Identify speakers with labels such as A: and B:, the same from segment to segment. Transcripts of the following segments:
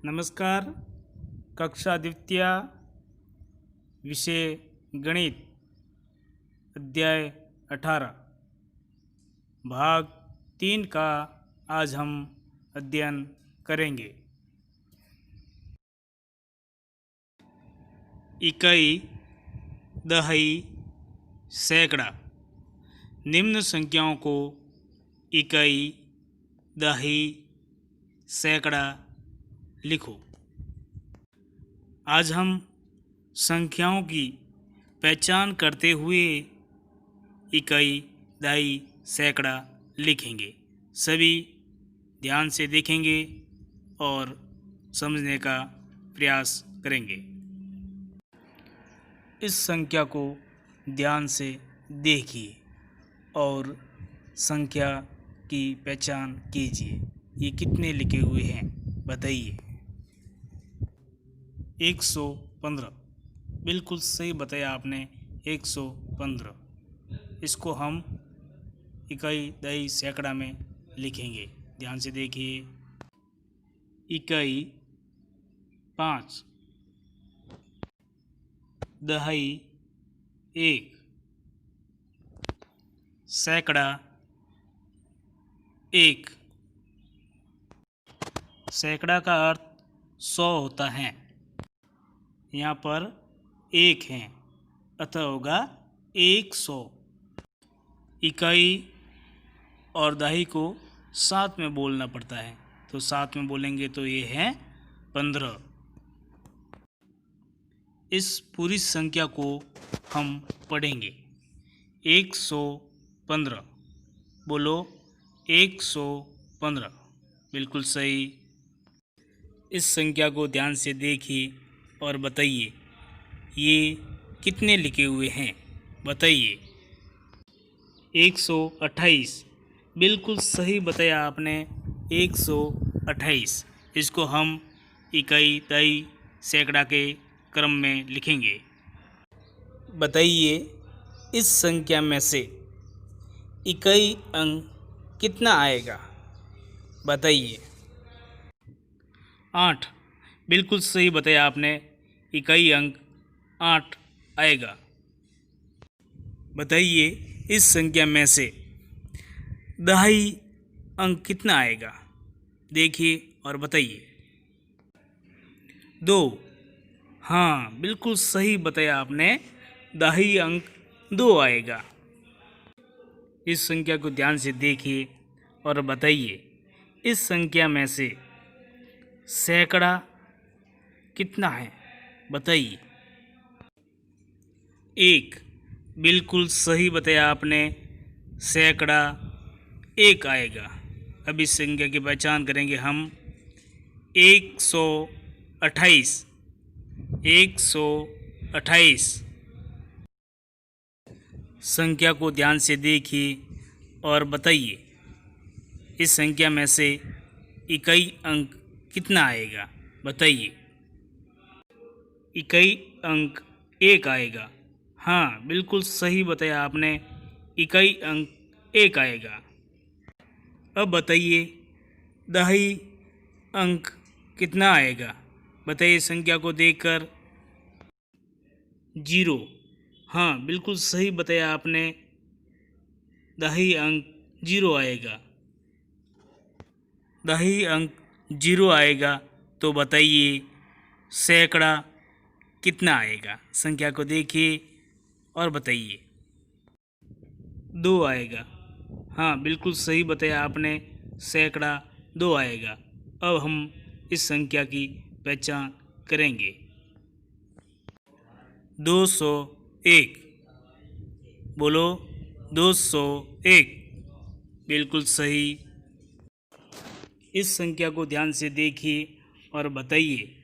A: नमस्कार। कक्षा द्वितीय, विषय गणित, अध्याय 18, भाग 3 का आज हम अध्ययन करेंगे। इकाई, दहाई, सैकड़ा। निम्न संख्याओं को इकाई, दहाई, सैकड़ा लिखो। आज हम संख्याओं की पहचान करते हुए इकाई, दहाई, सैकड़ा लिखेंगे। सभी ध्यान से देखेंगे और समझने का प्रयास करेंगे। इस संख्या को ध्यान से देखिए और संख्या की पहचान कीजिए। ये कितने लिखे हुए हैं बताइए। 115। बिल्कुल सही बताया आपने, 115। इसको हम इकाई, दहाई, सैकड़ा में लिखेंगे। ध्यान से देखिए। इकाई 5, दहाई 1, सैकड़ा 1। सैकड़ा का अर्थ 100 होता है। यहाँ पर 1 है, अतः होगा 100। इकाई और दहाई को साथ में बोलना पड़ता है, तो साथ में बोलेंगे तो ये है 15। इस पूरी संख्या को हम पढ़ेंगे। 115। बोलो 115। बिल्कुल सही। इस संख्या को ध्यान से देखिए और बताइए ये कितने लिखे हुए हैं बताइए। 128। बिल्कुल सही बताया आपने, 128। इसको हम इकाई, दहाई, सैकड़ा के क्रम में लिखेंगे। बताइए इस संख्या में से इकाई अंक कितना आएगा बताइए। 8। बिल्कुल सही बताया आपने, इकाई अंक 8 आएगा। बताइए इस संख्या में से दहाई अंक कितना आएगा, देखिए और बताइए। 2। हाँ, बिल्कुल सही बताया आपने, दहाई अंक 2 आएगा। इस संख्या को ध्यान से देखिए और बताइए इस संख्या में से सैकड़ा कितना है बताइए। 1। बिल्कुल सही बताया आपने, सैकड़ा 1 आएगा। अब इस संख्या की पहचान करेंगे हम। 128। 128। संख्या को ध्यान से देखिए और बताइए इस संख्या में से इकाई अंक कितना आएगा बताइए। इकाई अंक 1 आएगा। हाँ, बिल्कुल सही बताया आपने, इकाई अंक 1 आएगा। अब बताइए दहाई अंक कितना आएगा बताइए संख्या को देखकर। 0। हाँ, बिल्कुल सही बताया आपने, दहाई अंक 0 आएगा। दहाई अंक 0 आएगा तो बताइए सैकड़ा कितना आएगा। संख्या को देखिए और बताइए। 2 आएगा। हाँ, बिल्कुल सही बताया आपने, सैकड़ा 2 आएगा। अब हम इस संख्या की पहचान करेंगे। 201। बोलो 201। बिल्कुल सही। इस संख्या को ध्यान से देखिए और बताइए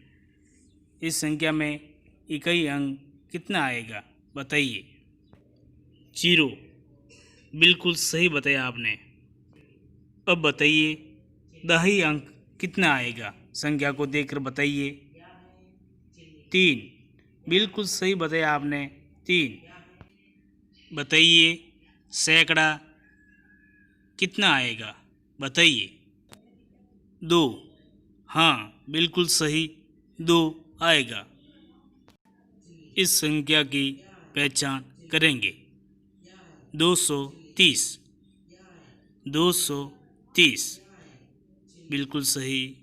A: इस संख्या में इकाई अंक कितना आएगा बताइए। 0। बिल्कुल सही बताया आपने। अब बताइए दहाई अंक कितना आएगा, संख्या को देखकर बताइए। 3। बिल्कुल सही बताया आपने, 3। बताइए सैकड़ा कितना आएगा बताइए। 2। हाँ, बिल्कुल सही, 2 आएगा। इस संख्या की पहचान करेंगे। 230, 230 बिल्कुल सही।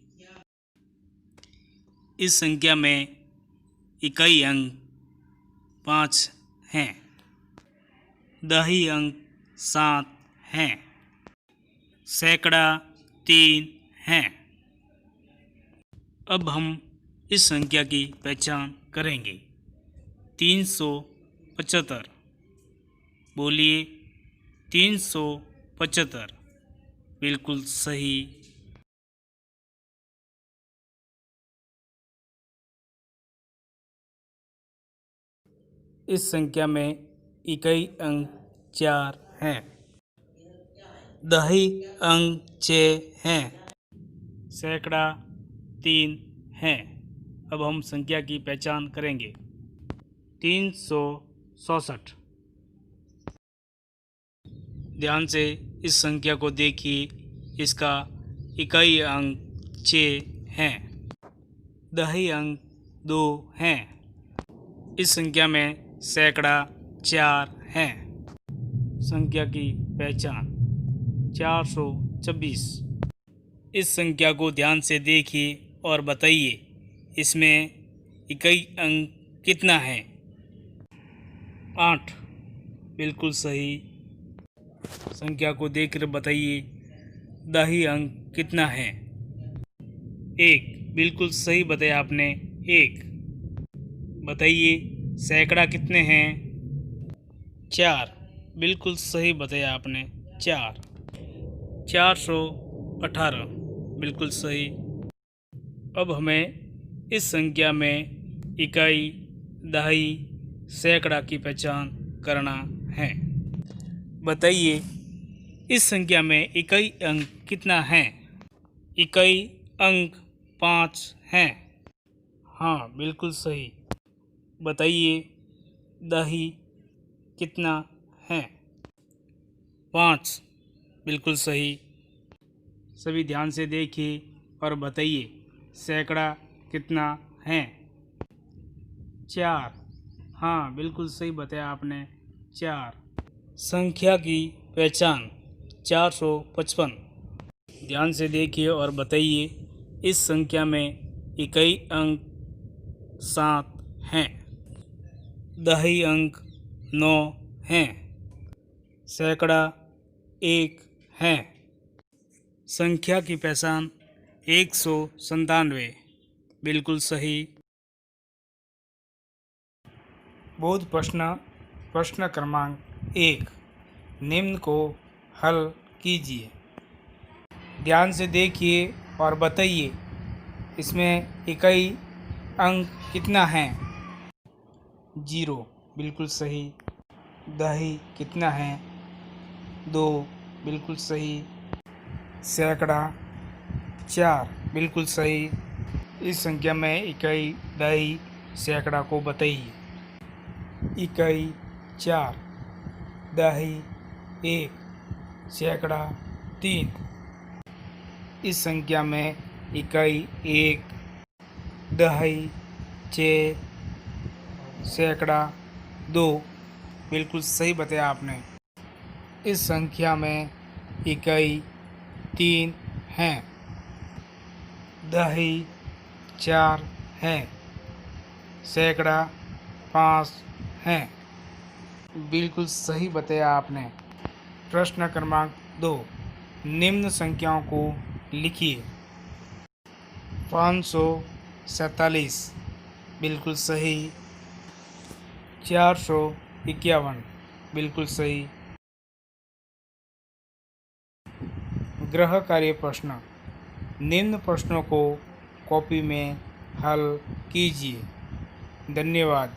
A: इस संख्या में इकाई अंक 5 हैं। दही अंक 7 हैं। सैकड़ा 3 हैं। अब हम इस संख्या की पहचान करेंगे। 375, बोलिए 375 बिल्कुल सही। इस संख्या में इकाई अंक 4 हैं। दही अंक 6 हैं। सैकड़ा 3 हैं। अब हम संख्या की पहचान करेंगे। 367, ध्यान से इस संख्या को देखिए। इसका इकाई अंक 6 हैं। दही अंक 2 हैं। इस संख्या में सैकड़ा 4 हैं। संख्या की पहचान 426। इस संख्या को ध्यान से देखिए और बताइए इसमें इकाई अंक कितना है। 8 बिल्कुल सही। संख्या को देखकर बताइए दही अंक कितना है। 1 बिल्कुल सही बताया आपने, 1। बताइए सैकड़ा कितने हैं। 4 बिल्कुल सही बताया आपने, 4। 418 बिल्कुल सही। अब हमें इस संख्या में इकाई, दही, सैकड़ा की पहचान करना है। बताइए इस संख्या में इकाई अंक कितना है। इकाई अंक 5 हैं। हाँ बिल्कुल सही। बताइए दही कितना है। 5 बिल्कुल सही। सभी ध्यान से देखिए और बताइए सैकड़ा कितना है। 4, हाँ बिल्कुल सही बताया आपने, 4। संख्या की पहचान 455। ध्यान से देखिए और बताइए इस संख्या में इकाई अंक 7 हैं। दही अंक 9 हैं। सैकड़ा 1 है। संख्या की पहचान 197 बिल्कुल सही। बोध प्रश्न क्रमांक 1, निम्न को हल कीजिए। ध्यान से देखिए और बताइए इसमें इकाई अंक कितना है। 0 बिल्कुल सही। दही कितना है। 2 बिल्कुल सही। सैकड़ा 4 बिल्कुल सही। इस संख्या में इकाई, दही, सैकड़ा को बताइए। इकाई 4, दही 1, सैकड़ा 3। इस संख्या में इकाई 1, दही 6, सैकड़ा 2 बिल्कुल सही बताया आपने। इस संख्या में इकाई 3 हैं। दही 4 है। सैकड़ा 5 हैं। बिल्कुल सही बताया आपने। प्रश्न क्रमांक 2, निम्न संख्याओं को लिखिए। 547 बिल्कुल सही। 451 बिल्कुल सही। गृह कार्य प्रश्न, निम्न प्रश्नों को कॉपी में हल कीजिए। धन्यवाद।